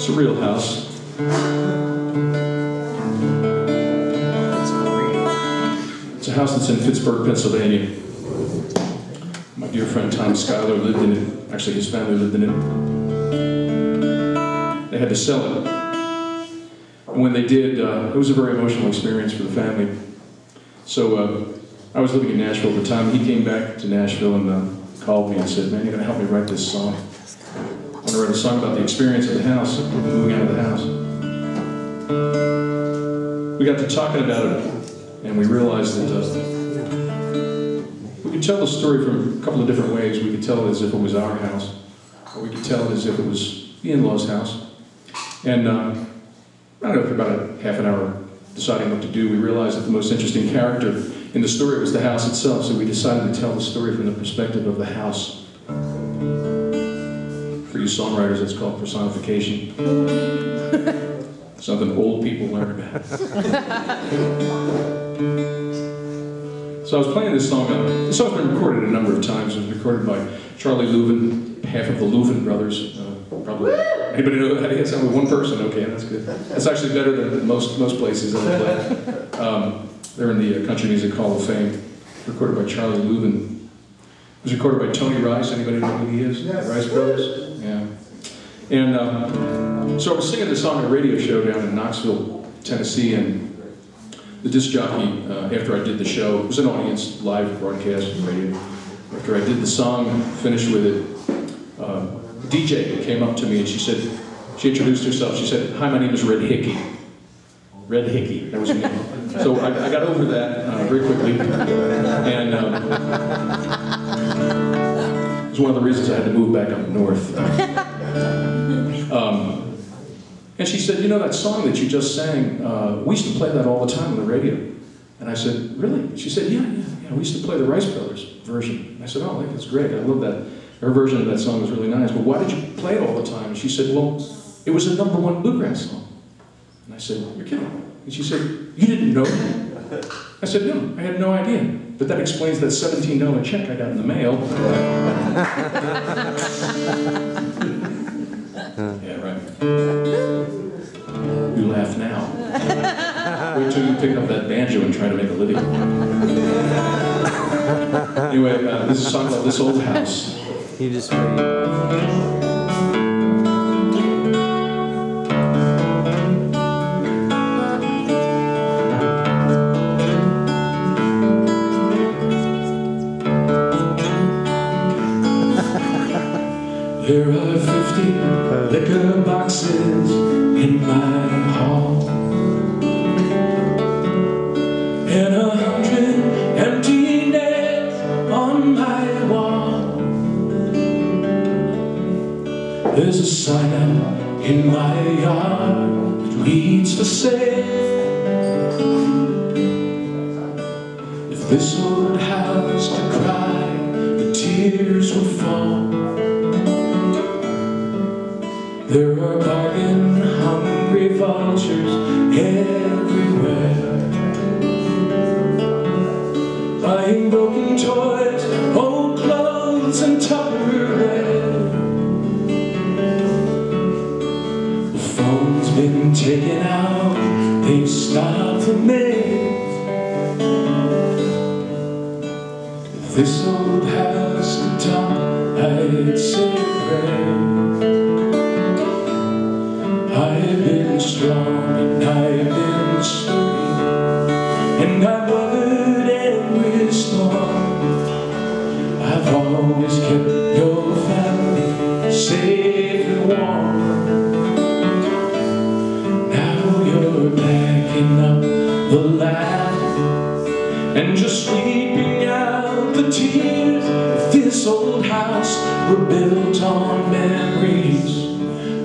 It's a real house. It's a house that's in Pittsburgh, Pennsylvania. My dear friend Tom Schuyler lived in it. Actually, his family lived in it. They had to sell it. And when they did, it was a very emotional experience for the family. So I was living in Nashville at the time. He came back to Nashville and called me and said, "Man, you're going to help me write this song. I want to write a song about the experience of the house, moving out of the house." We got to talking about it, and we realized that we could tell the story from a couple of different ways. We could tell it as if it was our house, or we could tell it as if it was the in-laws' house. And I don't know, for about a half an hour deciding what to do, we realized that the most interesting character in the story was the house itself, so we decided to tell the story from the perspective of the house. For you songwriters, it's called personification. Something old people learn about. So I was playing this song. This song's been recorded a number of times. It was recorded by Charlie Louvin, half of the Louvin brothers. Probably. Anybody know how to get sound with one person? Okay, that's good. That's actually better than most places that I play. They're in the Country Music Hall of Fame. Recorded by Charlie Louvin. It was recorded by Tony Rice. Anybody know who he is? Yes. The Rice Brothers. Yeah. And so I was singing this song at a radio show down in Knoxville, Tennessee, and the disc jockey, after I did the show, it was an audience, live broadcast radio. After I did the song, finished with it, the DJ came up to me and she introduced herself. She said, "Hi, my name is Red Hickey." Red Hickey, that was her name. So I got over that very quickly, and it was one of the reasons I had to move back up north. And she said, "You know that song that you just sang, we used to play that all the time on the radio." And I said, "Really?" She said, yeah, we used to play the Rice Brothers version." And I said, "Oh, that's great, I love that. Her version of that song was really nice. But why did you play it all the time?" And she said, "Well, it was a #1 bluegrass song." And I said, "You're kidding." And she said, "You didn't know that?" I said, "No, I had no idea. But that explains that $17 check I got in the mail." Yeah, right. You laugh now. Wait till you pick up that banjo and try to make a living. Anyway, this is a song about this old house. You just wait. There are 50 liquor boxes in my hall, and 100 empty nails on my wall. There's a sign out in my yard that reads for sale. If this old house could cry, the tears would fall. There are bargain-hungry vultures everywhere, buying broken toys, old clothes, and Tupperware. The phone's been taken out, they've stopped the mail. If this old house could talk, I'd say a prayer. I've been strong and I've been sturdy, and I've weathered every storm. I've always kept your family safe and warm. Now you're backing up the ladder and just sweeping out the tears. If this old house were built on memories,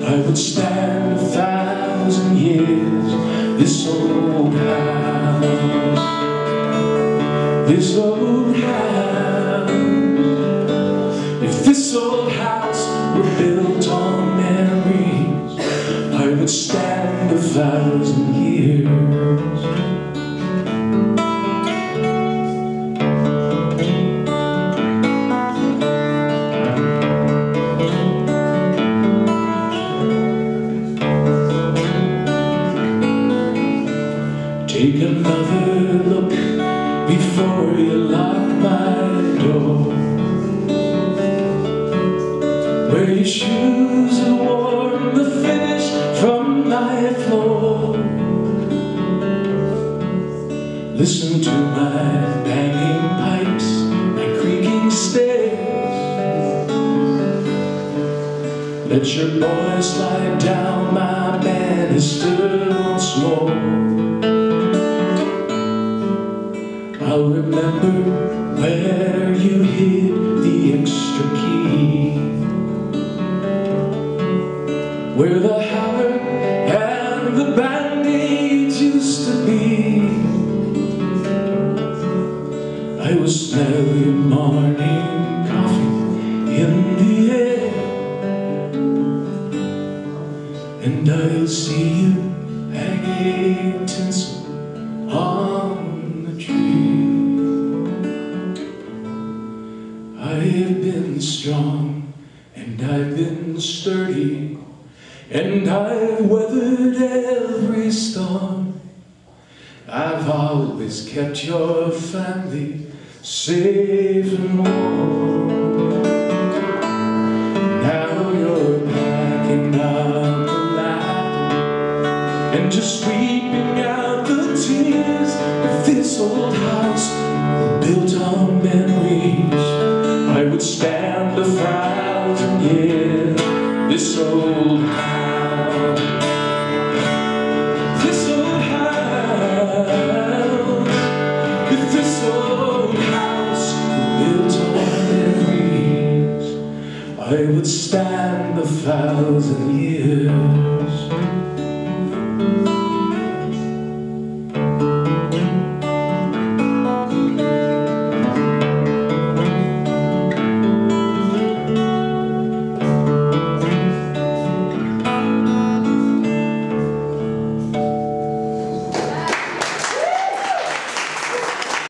I would stand 1,000 years. This old house, this old house. If this old house were built on memories, I would stand 1,000 years. where your shoes have worn the finish from my floor. Listen to my banging pipes, my creaking stairs. Let your boy slide down my banister once more. I'll remember where you hid the extra key, where the hammer and the band-aids used to be. I will smell your morning coffee in the air, and I'll see you hanging tinsel on the tree. I've been strong and I've been sturdy, and I've weathered every storm. I've always kept your family safe and warm. Now you're packing up the laughter and just sweeping out the tears of this old house built on memories. I would stand 1,000 years. This old house, this old house, this old house built on memories. I would stand 1,000 years.